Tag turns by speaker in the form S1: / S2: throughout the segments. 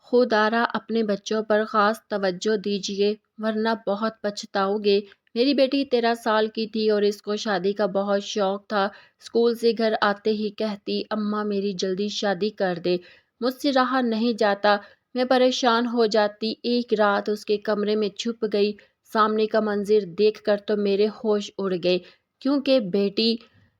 S1: خودارا اپنے بچوں پر خاص توجہ دیجیے ورنہ بہت پچھتاؤ گے۔ میری بیٹی 13 سال کی تھی اور اس کو شادی کا بہت شوق تھا۔ اسکول سے گھر آتے ہی کہتی، اماں میری جلدی شادی کر دے، مجھ سے رہا نہیں جاتا۔ میں پریشان ہو جاتی۔ ایک رات اس کے کمرے میں چھپ گئی۔ سامنے کا منظر دیکھ کر تو میرے ہوش اڑ گئے، کیونکہ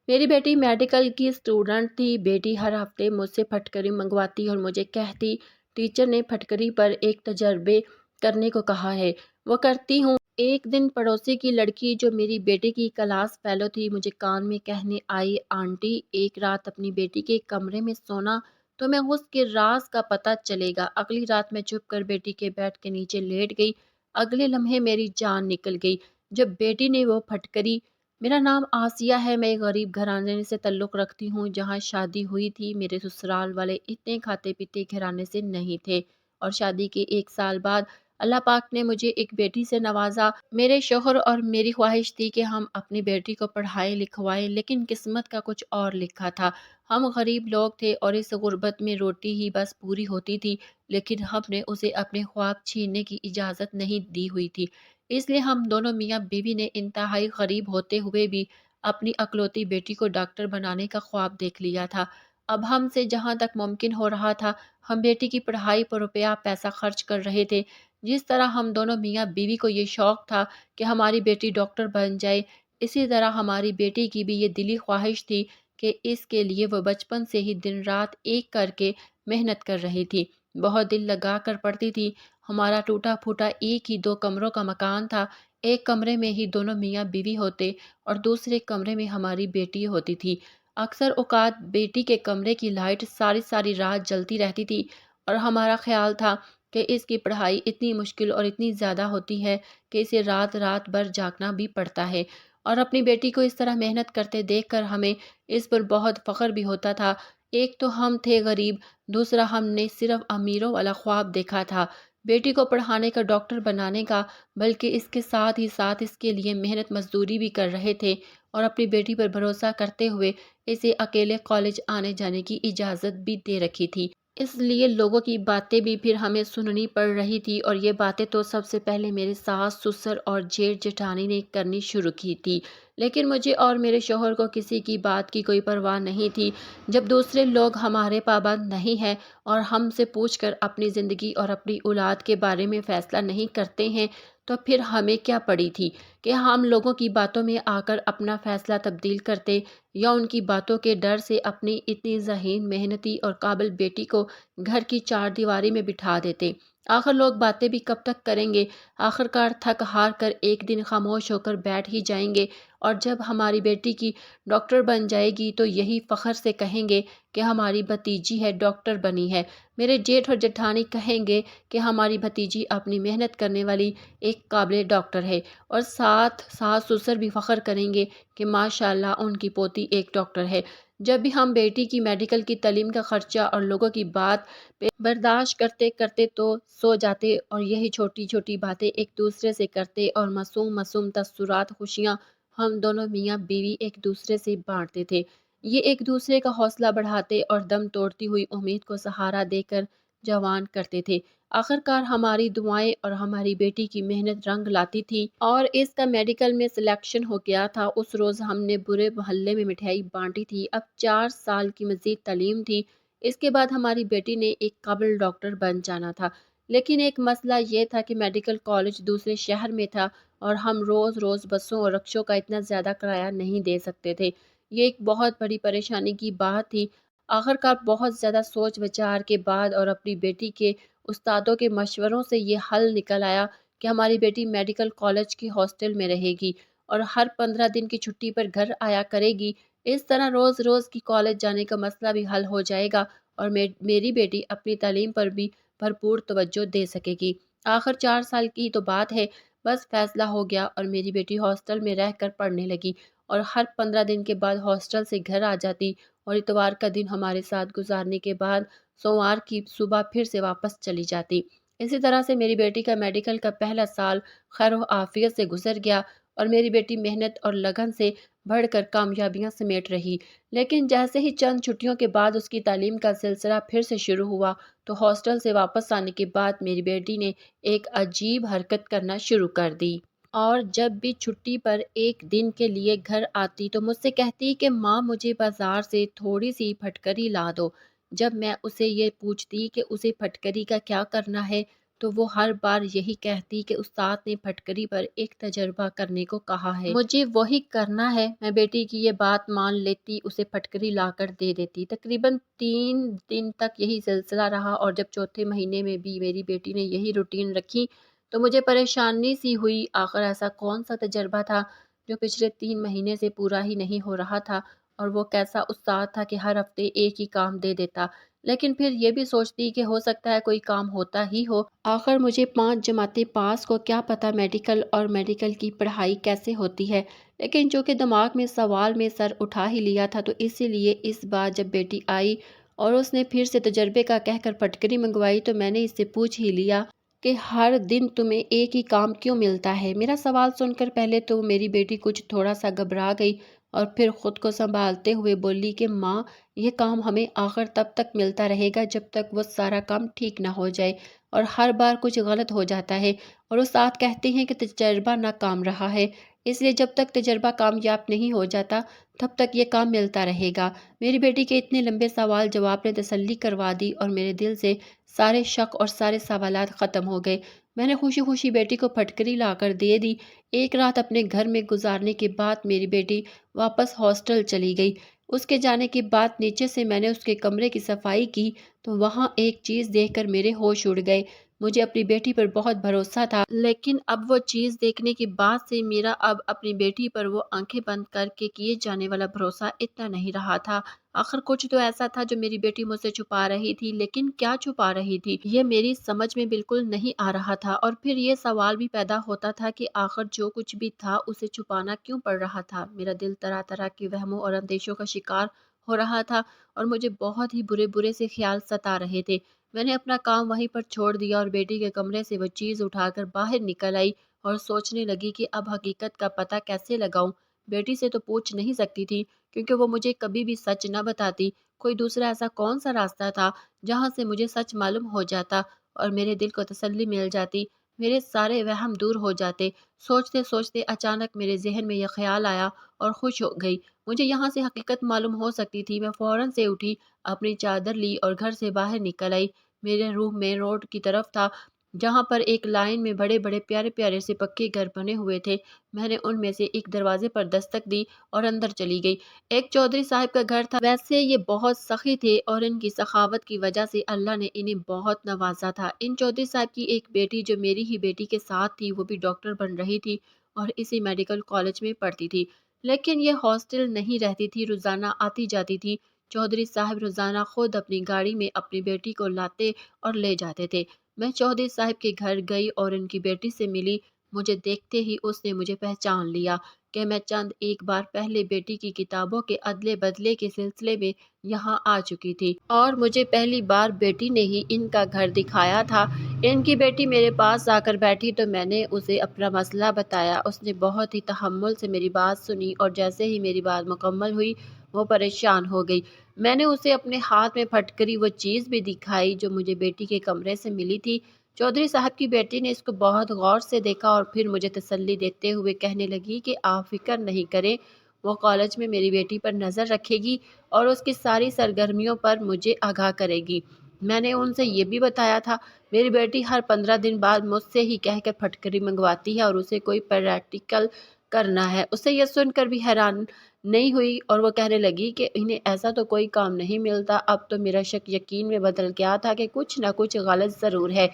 S1: میری بیٹی میڈیکل کی اسٹوڈنٹ تھی۔ بیٹی ہر ہفتے مجھ سے پھٹکری منگواتی اور مجھے کہتی، ٹیچر نے پھٹکری پر ایک تجربے کرنے کو کہا ہے، وہ کرتی ہوں۔ ایک دن پڑوسی کی لڑکی جو میری بیٹی کی کلاس فیلو تھی مجھے کان میں کہنے آئی، آنٹی ایک رات اپنی بیٹی کے کمرے میں سونا تو میں اس کے راز کا پتہ چلے گا۔ اگلی رات میں چھپ کر بیٹی کے بیڈ کے نیچے لیٹ گئی۔ اگلے لمحے میری جان نکل گئی جب بیٹی نے وہ پھٹکری۔ میرا نام آسیہ ہے، میں ایک غریب گھرانے سے تعلق رکھتی ہوں جہاں شادی ہوئی تھی۔ میرے سسرال والے اتنے کھاتے پیتے گھرانے سے نہیں تھے اور شادی کے 1 سال بعد اللہ پاک نے مجھے ایک بیٹی سے نوازا۔ میرے شوہر اور میری خواہش تھی کہ ہم اپنی بیٹی کو پڑھائیں لکھوائیں، لیکن قسمت کا کچھ اور لکھا تھا۔ ہم غریب لوگ تھے اور اس غربت میں روٹی ہی بس پوری ہوتی تھی، لیکن ہم نے اسے اپنے خواب چھیننے کی اجازت نہیں دی ہوئی تھی۔ اس لیے ہم دونوں میاں بیوی نے انتہائی غریب ہوتے ہوئے بھی اپنی اکلوتی بیٹی کو ڈاکٹر بنانے کا خواب دیکھ لیا تھا۔ اب ہم سے جہاں تک ممکن ہو رہا تھا ہم بیٹی کی پڑھائی پر روپیہ پیسہ خرچ کر رہے تھے۔ جس طرح ہم دونوں میاں بیوی کو یہ شوق تھا کہ ہماری بیٹی ڈاکٹر بن جائے، اسی طرح ہماری بیٹی کی بھی یہ دلی خواہش تھی کہ اس کے لیے وہ بچپن سے ہی دن رات ایک کر کے محنت کر رہی تھی، بہت دل لگا کر پڑھتی تھی۔ ہمارا ٹوٹا پھوٹا ایک ہی 2 کمروں کا مکان تھا۔ ایک کمرے میں ہی دونوں میاں بیوی ہوتے اور دوسرے کمرے میں ہماری بیٹی ہوتی تھی۔ اکثر اوقات بیٹی کے کمرے کی لائٹ ساری ساری رات جلتی رہتی تھی اور ہمارا خیال تھا کہ اس کی پڑھائی اتنی مشکل اور اتنی زیادہ ہوتی ہے کہ اسے رات رات بھر جاگنا بھی پڑتا ہے، اور اپنی بیٹی کو اس طرح محنت کرتے دیکھ کر ہمیں اس پر بہت فخر بھی ہوتا تھا۔ ایک تو ہم تھے غریب، دوسرا ہم نے صرف امیروں والا خواب دیکھا تھا، بیٹی کو پڑھانے کا، ڈاکٹر بنانے کا، بلکہ اس کے ساتھ ہی ساتھ اس کے لیے محنت مزدوری بھی کر رہے تھے اور اپنی بیٹی پر بھروسہ کرتے ہوئے اسے اکیلے کالج آنے جانے کی اجازت بھی دے رکھی تھی۔ اس لیے لوگوں کی باتیں بھی پھر ہمیں سننی پڑ رہی تھی، اور یہ باتیں تو سب سے پہلے میرے ساس سسر اور جیٹھ جیٹھانی نے کرنی شروع کی تھی، لیکن مجھے اور میرے شوہر کو کسی کی بات کی کوئی پرواہ نہیں تھی۔ جب دوسرے لوگ ہمارے پابند نہیں ہیں اور ہم سے پوچھ کر اپنی زندگی اور اپنی اولاد کے بارے میں فیصلہ نہیں کرتے ہیں تو پھر ہمیں کیا پڑی تھی کہ ہم لوگوں کی باتوں میں آ کر اپنا فیصلہ تبدیل کرتے یا ان کی باتوں کے ڈر سے اپنی اتنی ذہین، محنتی اور قابل بیٹی کو گھر کی 4 دیواری میں بٹھا دیتے۔ آخر لوگ باتیں بھی کب تک کریں گے، آخر کار تھک ہار کر ایک دن خاموش ہو کر بیٹھ ہی جائیں گے، اور جب ہماری بیٹی کی ڈاکٹر بن جائے گی تو یہی فخر سے کہیں گے کہ ہماری بھتیجی ہے ڈاکٹر بنی ہے۔ میرے جیٹھ اور جٹھانی کہیں گے کہ ہماری بھتیجی اپنی محنت کرنے والی ایک قابل ڈاکٹر ہے، اور ساتھ ساس سسر بھی فخر کریں گے کہ ماشاءاللہ ان کی پوتی ایک ڈاکٹر ہے۔ جب بھی ہم بیٹی کی میڈیکل کی تعلیم کا خرچہ اور لوگوں کی بات برداشت کرتے کرتے تو سو جاتے اور یہی چھوٹی چھوٹی باتیں ایک دوسرے سے کرتے اور معصوم معصوم تاثرات، خوشیاں ہم دونوں میاں بیوی ایک دوسرے سے بانٹتے تھے۔ یہ ایک دوسرے کا حوصلہ بڑھاتے اور دم توڑتی ہوئی امید کو سہارا دے کر جوان کرتے تھے۔ آخرکار ہماری دعائیں اور ہماری بیٹی کی محنت رنگ لاتی تھی اور اس کا میڈیکل میں سلیکشن ہو گیا تھا۔ اس روز ہم نے پورے محلے میں مٹھائی بانٹی تھی۔ اب 4 سال کی مزید تعلیم تھی، اس کے بعد ہماری بیٹی نے ایک قابل ڈاکٹر بن جانا تھا، لیکن ایک مسئلہ یہ تھا کہ میڈیکل کالج دوسرے شہر میں تھا اور ہم روز روز بسوں اور رکشوں کا اتنا زیادہ کرایہ نہیں دے سکتے تھے۔ یہ ایک بہت بڑی پریشانی کی بات تھی۔ آخرکار بہت زیادہ سوچ بچار کے بعد اور اپنی بیٹی کے استادوں کے مشوروں سے یہ حل نکل آیا کہ ہماری بیٹی میڈیکل کالج کی ہاسٹل میں رہے گی اور ہر 15 دن کی چھٹی پر گھر آیا کرے گی۔ اس طرح روز روز کی کالج جانے کا مسئلہ بھی حل ہو جائے گا اور میری بیٹی اپنی تعلیم پر بھی بھرپور توجہ دے سکے گی۔ آخر 4 سال کی تو بات ہے، بس فیصلہ ہو گیا اور میری بیٹی ہاسٹل میں رہ کر پڑھنے لگی اور ہر 15 دن کے بعد ہاسٹل سے گھر آ جاتی اور اتوار کا دن ہمارے ساتھ گزارنے کے بعد سوموار کی صبح پھر سے واپس چلی جاتی۔ اسی طرح سے میری بیٹی کا میڈیکل کا پہلا سال خیر و عافیت سے گزر گیا اور میری بیٹی محنت اور لگن سے بڑھ کر کامیابیاں سمیٹ رہی۔ لیکن جیسے ہی چند چھٹیوں کے بعد اس کی تعلیم کا سلسلہ پھر سے شروع ہوا تو ہاسٹل سے واپس آنے کے بعد میری بیٹی نے ایک عجیب حرکت کرنا شروع کر دی۔ اور جب بھی چھٹی پر ایک دن کے لیے گھر آتی تو مجھ سے کہتی کہ ماں مجھے بازار سے تھوڑی سی پھٹکری لا دو۔ جب میں اسے یہ پوچھتی کہ اسے پھٹکری کا کیا کرنا ہے تو وہ ہر بار یہی کہتی کہ استاد نے پھٹکری پر ایک تجربہ کرنے کو کہا ہے، مجھے وہی کرنا ہے۔ میں بیٹی کی یہ بات مان لیتی، اسے پھٹکری لا کر دے دیتی۔ تقریباً 3 دن تک یہی سلسلہ رہا اور جب چوتھے مہینے میں بھی میری بیٹی نے یہی روٹین رکھی تو مجھے پریشانی سی ہوئی۔ آخر ایسا کون سا تجربہ تھا جو پچھلے 3 مہینے سے پورا ہی نہیں ہو رہا تھا، اور وہ کیسا استاد تھا کہ ہر ہفتے ایک ہی کام دے دیتا۔ لیکن پھر یہ بھی سوچتی کہ ہو سکتا ہے کوئی کام ہوتا ہی ہو، آخر مجھے 5 جماعتیں پاس کو کیا پتہ میڈیکل اور میڈیکل کی پڑھائی کیسے ہوتی ہے۔ لیکن چونکہ دماغ میں سوال میں سر اٹھا ہی لیا تھا تو اسی لیے اس بار جب بیٹی آئی اور اس نے پھر سے تجربے کا کہہ کر پھٹکری منگوائی تو میں نے اس سے پوچھ ہی لیا کہ ہر دن تمہیں ایک ہی کام کیوں ملتا ہے؟ میرا سوال سن کر پہلے تو میری بیٹی کچھ تھوڑا سا گھبرا گئی اور پھر خود کو سنبھالتے ہوئے بولی کہ ماں یہ کام ہمیں آخر تب تک ملتا رہے گا جب تک وہ سارا کام ٹھیک نہ ہو جائے، اور ہر بار کچھ غلط ہو جاتا ہے اور استاد کہتے ہیں کہ تجربہ ناکام رہا ہے، اس لیے جب تک تجربہ کامیاب نہیں ہو جاتا تب تک یہ کام ملتا رہے گا۔ میری بیٹی کے اتنے لمبے سوال جواب نے تسلی کروا دی اور میرے دل سے سارے شک اور سارے سوالات ختم ہو گئے۔ میں نے خوشی خوشی بیٹی کو پھٹکری لا کر دے دی۔ ایک رات اپنے گھر میں گزارنے کے بعد میری بیٹی واپس ہاسٹل چلی گئی۔ اس کے جانے کے بعد نیچے سے میں نے اس کے کمرے کی صفائی کی تو وہاں ایک چیز دیکھ کر میرے ہوش اڑ گئے۔ مجھے اپنی بیٹی پر بہت بھروسہ تھا، لیکن اب وہ چیز دیکھنے کے بعد سے میرا اب اپنی بیٹی پر وہ آنکھیں بند کر کے کیے جانے والا بھروسہ اتنا نہیں رہا تھا۔ آخر کچھ تو ایسا تھا جو میری بیٹی مجھ سے چھپا رہی تھی، لیکن کیا چھپا رہی تھی یہ میری سمجھ میں بالکل نہیں آ رہا تھا۔ اور پھر یہ سوال بھی پیدا ہوتا تھا کہ آخر جو کچھ بھی تھا اسے چھپانا کیوں پڑ رہا تھا۔ میرا دل طرح طرح کے وہموں اور اندیشوں کا شکار ہو رہا تھا اور مجھے بہت ہی برے سے خیال ستا رہے تھے۔ میں نے اپنا کام وہیں پر چھوڑ دیا اور بیٹی کے کمرے سے وہ چیز اٹھا کر باہر نکل آئی اور سوچنے لگی کہ اب حقیقت کا پتہ کیسے لگاؤں۔ بیٹی سے تو پوچھ نہیں سکتی تھی کیونکہ وہ مجھے کبھی بھی سچ نہ بتاتی۔ کوئی دوسرا ایسا کون سا راستہ تھا جہاں سے مجھے سچ معلوم ہو جاتا اور میرے دل کو تسلی مل جاتی، میرے سارے وہم دور ہو جاتے۔ سوچتے سوچتے اچانک میرے ذہن میں یہ خیال آیا اور خوش ہو گئی۔ مجھے یہاں سے حقیقت معلوم ہو سکتی تھی۔ میں فوراً سے اٹھی، اپنی چادر لی اور گھر سے باہر نکل آئی۔ میرے روم مین روڈ کی طرف تھا جہاں پر ایک لائن میں بڑے بڑے پیارے پیارے سے پکے گھر بنے ہوئے تھے۔ میں نے ان میں سے ایک دروازے پر دستک دی اور اندر چلی گئی۔ ایک چودھری صاحب کا گھر تھا۔ ویسے یہ بہت سخی تھے اور ان کی سخاوت کی وجہ سے اللہ نے انہیں بہت نوازا تھا۔ ان چودھری صاحب کی ایک بیٹی جو میری ہی بیٹی کے ساتھ تھی وہ بھی ڈاکٹر بن رہی تھی اور اسی میڈیکل کالج میں پڑھتی تھی، لیکن یہ ہاسٹل نہیں رہتی تھی، روزانہ آتی جاتی تھی۔ چودھری صاحب روزانہ خود اپنی گاڑی میں اپنی بیٹی کو لاتے اور لے جاتے تھے۔ میں چودھری صاحب کے گھر گئی اور ان کی بیٹی سے ملی۔ مجھے دیکھتے ہی اس نے مجھے پہچان لیا کہ میں چند ایک بار پہلے بیٹی کی کتابوں کے ادلے بدلے کے سلسلے میں یہاں آ چکی تھی اور مجھے پہلی بار بیٹی نے ہی ان کا گھر دکھایا تھا۔ ان کی بیٹی میرے پاس آ کر بیٹھی تو میں نے اسے اپنا مسئلہ بتایا۔ اس نے بہت ہی تحمل سے میری بات سنی اور جیسے ہی میری بات مکمل ہوئی وہ پریشان ہو گئی۔ میں نے اسے اپنے ہاتھ میں پھٹکری وہ چیز بھی دکھائی جو مجھے بیٹی کے کمرے سے ملی تھی۔ چودھری صاحب کی بیٹی نے اس کو بہت غور سے دیکھا اور پھر مجھے تسلی دیتے ہوئے کہنے لگی کہ آپ فکر نہیں کریں، وہ کالج میں میری بیٹی پر نظر رکھے گی اور اس کی ساری سرگرمیوں پر مجھے آگاہ کرے گی۔ میں نے ان سے یہ بھی بتایا تھا میری بیٹی ہر 15 دن بعد مجھ سے ہی کہہ کر پھٹکری منگواتی ہے اور اسے کوئی پریکٹیکل کرنا ہے۔ اسے یہ سن کر بھی حیران نہیں ہوئی اور وہ کہنے لگی کہ انہیں ایسا تو کوئی کام نہیں ملتا۔ اب تو میرا شک یقین میں بدل گیا تھا کہ کچھ نہ کچھ غلط ضرور ہے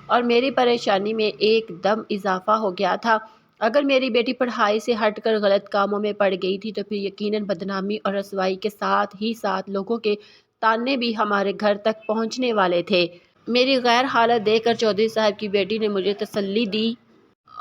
S1: اور میری پریشانی میں ایک دم اضافہ ہو گیا تھا۔ اگر میری بیٹی پڑھائی سے ہٹ کر غلط کاموں میں پڑ گئی تھی تو پھر یقیناً بدنامی اور رسوائی کے ساتھ ہی ساتھ لوگوں کے طعنے بھی ہمارے گھر تک پہنچنے والے تھے۔ میری غیر حالت دیکھ کر چودھری صاحب کی بیٹی نے مجھے تسلی دی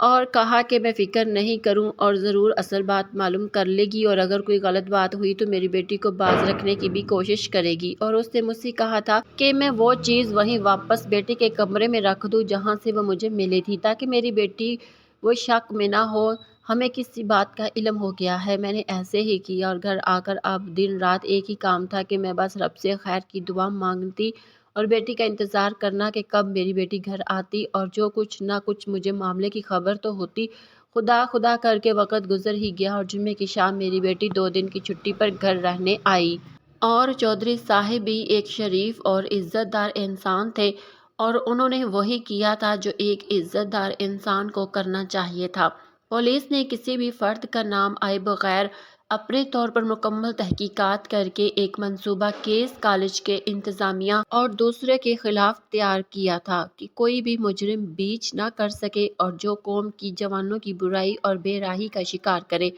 S1: اور کہا کہ میں فکر نہیں کروں اور ضرور اصل بات معلوم کر لے گی اور اگر کوئی غلط بات ہوئی تو میری بیٹی کو باز رکھنے کی بھی کوشش کرے گی۔ اور اس نے مجھ سے کہا تھا کہ میں وہ چیز وہیں واپس بیٹی کے کمرے میں رکھ دوں جہاں سے وہ مجھے ملی تھی تاکہ میری بیٹی وہ شک میں نہ ہو۔ ہمیں کسی بات کا علم ہو گیا ہے، میں نے ایسے ہی کیا اور گھر آ کر اب دن رات ایک ہی کام تھا کہ میں بس رب سے خیر کی دعا مانگتی اور بیٹی کا انتظار کرنا کہ کب میری بیٹی گھر آتی اور جو کچھ نہ کچھ مجھے معاملے کی خبر تو ہوتی۔ خدا خدا کر کے وقت گزر ہی گیا اور جمعے کی شام میری بیٹی 2 دن کی چھٹی پر گھر رہنے آئی۔ اور چودھری صاحب بھی ایک شریف اور عزت دار انسان تھے اور انہوں نے وہی کیا تھا جو ایک عزت دار انسان کو کرنا چاہیے تھا۔ پولیس نے کسی بھی فرد کا نام آئے بغیر اپنے طور پر مکمل تحقیقات کر کے ایک منصوبہ کیس کالج کے انتظامیہ اور دوسرے کے خلاف تیار کیا تھا کہ کوئی بھی مجرم بیچ نہ کر سکے اور جو قوم کی جوانوں کی برائی اور بے راہی کا شکار کرے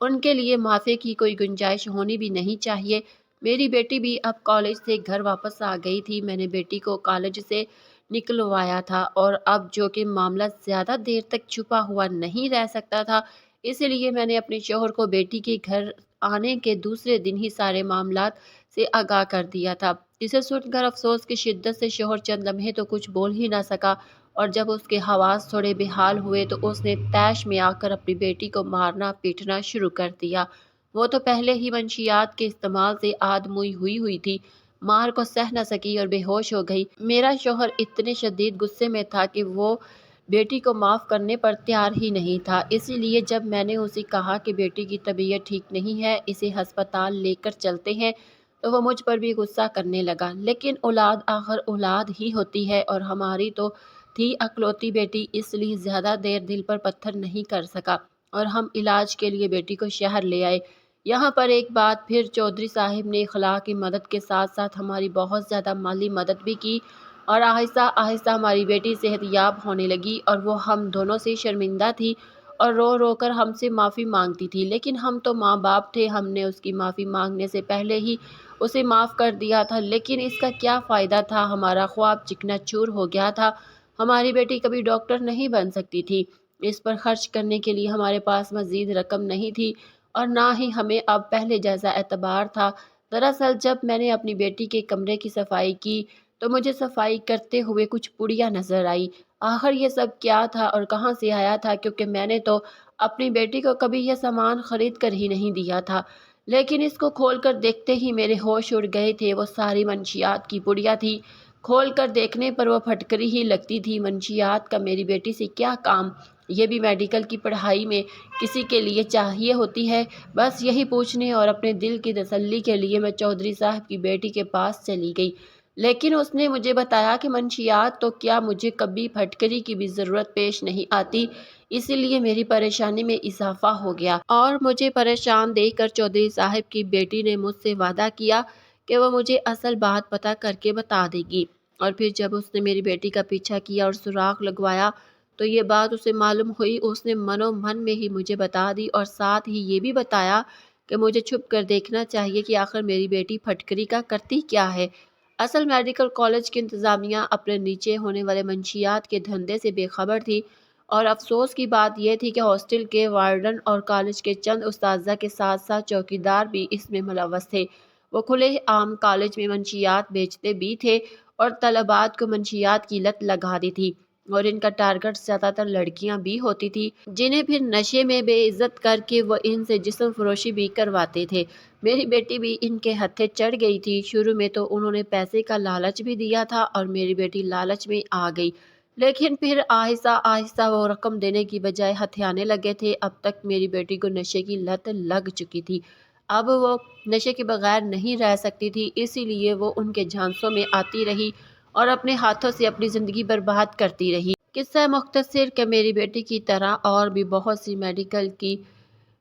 S1: ان کے لیے معافی کی کوئی گنجائش ہونی بھی نہیں چاہیے۔ میری بیٹی بھی اب کالج سے گھر واپس آ گئی تھی۔ میں نے بیٹی کو کالج سے نکلوایا تھا اور اب جو کہ معاملہ زیادہ دیر تک چھپا ہوا نہیں رہ سکتا تھا، اس لیے میں نے اپنے شوہر کو بیٹی کے گھر آنے کے دوسرے دن ہی سارے معاملات سے آگاہ کر دیا تھا۔ اسے سن کر افسوس کی شدت سے شوہر چند لمحے تو کچھ بول ہی نہ سکا اور جب اس کے حواس تھوڑے بحال ہوئے تو اس نے طیش میں آ کر اپنی بیٹی کو مارنا پیٹنا شروع کر دیا۔ وہ تو پہلے ہی منشیات کے استعمال سے آدموئی ہوئی تھی، مار کو سہ نہ سکی اور بے ہوش ہو گئی۔ میرا شوہر اتنے شدید غصے میں تھا کہ وہ بیٹی کو معاف کرنے پر تیار ہی نہیں تھا، اسی لیے جب میں نے اسے کہا کہ بیٹی کی طبیعت ٹھیک نہیں ہے، اسے ہسپتال لے کر چلتے ہیں، تو وہ مجھ پر بھی غصہ کرنے لگا۔ لیکن اولاد آخر اولاد ہی ہوتی ہے اور ہماری تو تھی اکلوتی بیٹی، اس لیے زیادہ دیر دل پر پتھر نہیں کر سکا اور ہم علاج کے لیے بیٹی کو شہر لے آئے۔ یہاں پر ایک بات پھر، چودھری صاحب نے اخلاقی مدد کے ساتھ ساتھ ہماری بہت زیادہ مالی مدد بھی کی اور آہستہ آہستہ ہماری بیٹی صحت یاب ہونے لگی اور وہ ہم دونوں سے شرمندہ تھی اور رو رو کر ہم سے معافی مانگتی تھی، لیکن ہم تو ماں باپ تھے، ہم نے اس کی معافی مانگنے سے پہلے ہی اسے معاف کر دیا تھا، لیکن اس کا کیا فائدہ تھا، ہمارا خواب چکنا چور ہو گیا تھا۔ ہماری بیٹی کبھی ڈاکٹر نہیں بن سکتی تھی، اس پر خرچ کرنے کے لیے ہمارے پاس مزید رقم نہیں تھی اور نہ ہی ہمیں اب پہلے جیسا اعتبار تھا۔ دراصل جب میں نے اپنی بیٹی کے کمرے کی صفائی کی تو مجھے صفائی کرتے ہوئے کچھ پڑیاں نظر آئی۔ آخر یہ سب کیا تھا اور کہاں سے آیا تھا، کیونکہ میں نے تو اپنی بیٹی کو کبھی یہ سامان خرید کر ہی نہیں دیا تھا، لیکن اس کو کھول کر دیکھتے ہی میرے ہوش اڑ گئے تھے۔ وہ ساری منشیات کی پڑیاں تھی، کھول کر دیکھنے پر وہ پھٹکری ہی لگتی تھی۔ منشیات کا میری بیٹی سے کیا کام؟ یہ بھی میڈیکل کی پڑھائی میں کسی کے لیے چاہیے ہوتی ہے؟ بس یہی پوچھنے اور اپنے دل کی تسلی کے لیے میں چودھری صاحب کی بیٹی کے پاس چلی گئی، لیکن اس نے مجھے بتایا کہ منشیات تو کیا مجھے کبھی پھٹکری کی بھی ضرورت پیش نہیں آتی، اسی لیے میری پریشانی میں اضافہ ہو گیا اور مجھے پریشان دیکھ کر چودھری صاحب کی بیٹی نے مجھ سے وعدہ کیا کہ وہ مجھے اصل بات پتہ کر کے بتا دے گی۔ اور پھر جب اس نے میری بیٹی کا پیچھا کیا اور سراغ لگوایا تو یہ بات اسے معلوم ہوئی، اس نے منو من میں ہی مجھے بتا دی اور ساتھ ہی یہ بھی بتایا کہ مجھے چھپ کر دیکھنا چاہیے کہ آخر میری بیٹی پھٹکری کا کرتی کیا ہے۔ اصل میڈیکل کالج کی انتظامیہ اپنے نیچے ہونے والے منشیات کے دھندے سے بے خبر تھی اور افسوس کی بات یہ تھی کہ ہاسٹل کے وارڈن اور کالج کے چند اساتذہ کے ساتھ ساتھ چوکیدار بھی اس میں ملوث تھے۔ وہ کھلے عام کالج میں منشیات بیچتے بھی تھے اور طلباء کو منشیات کی لت لگا دی تھی اور ان کا ٹارگٹ زیادہ تر لڑکیاں بھی ہوتی تھی، جنہیں پھر نشے میں بے عزت کر کے وہ ان سے جسم فروشی بھی کرواتے تھے۔ میری بیٹی بھی ان کے ہتھے چڑھ گئی تھی۔ شروع میں تو انہوں نے پیسے کا لالچ بھی دیا تھا اور میری بیٹی لالچ میں آ گئی، لیکن پھر آہستہ آہستہ وہ رقم دینے کی بجائے ہتھیانے لگے تھے۔ اب تک میری بیٹی کو نشے کی لت لگ چکی تھی، اب وہ نشے کے بغیر نہیں رہ سکتی تھی، اسی لیے وہ ان کے جھانسوں میں آتی رہی اور اپنے ہاتھوں سے اپنی زندگی برباد کرتی رہی۔ قصہ مختصر کہ میری بیٹی کی طرح اور بھی بہت سی میڈیکل کی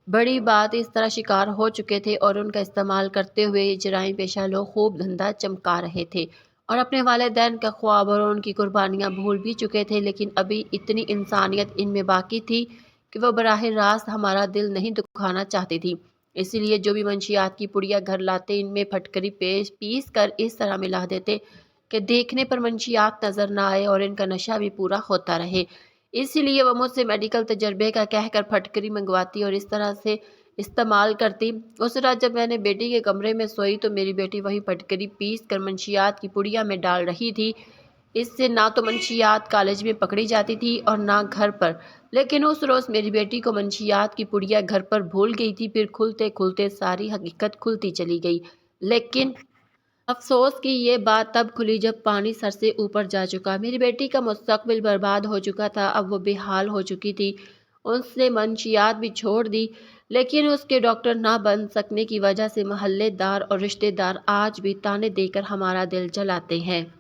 S1: بڑی بات اس طرح شکار ہو چکے تھے اور ان کا استعمال کرتے ہوئے یہ جرائم پیشہ لوگ خوب دھندا چمکا رہے تھے اور اپنے والدین کا خواب اور ان کی قربانیاں بھول بھی چکے تھے، لیکن ابھی اتنی انسانیت ان میں باقی تھی کہ وہ براہ راست ہمارا دل نہیں دکھانا چاہتی تھی۔ اسی لیے جو بھی منشیات کی پڑیاں گھر لاتے ان میں پھٹکری پیس کر اس طرح ملا دیتے کہ دیکھنے پر منشیات نظر نہ آئے اور ان کا نشہ بھی پورا ہوتا رہے۔ اسی لیے وہ مجھ سے میڈیکل تجربے کا کہہ کر پھٹکری منگواتی اور اس طرح سے استعمال کرتی۔ اس رات جب میں نے بیٹی کے کمرے میں سوئی تو میری بیٹی وہیں پھٹکری پیس کر منشیات کی پڑیاں میں ڈال رہی تھی۔ اس سے نہ تو منشیات کالج میں پکڑی جاتی تھی اور نہ گھر پر، لیکن اس روز میری بیٹی کو منشیات کی پڑیا گھر پر بھول گئی تھی۔ پھر کھلتے کھلتے ساری حقیقت کھلتی چلی گئی، لیکن افسوس کہ یہ بات تب کھلی جب پانی سر سے اوپر جا چکا۔ میری بیٹی کا مستقبل برباد ہو چکا تھا، اب وہ بے حال ہو چکی تھی۔ اس نے منشیات بھی چھوڑ دی، لیکن اس کے ڈاکٹر نہ بن سکنے کی وجہ سے محلے دار اور رشتہ دار آج بھی تانے دے کر ہمارا دل جلاتے ہیں۔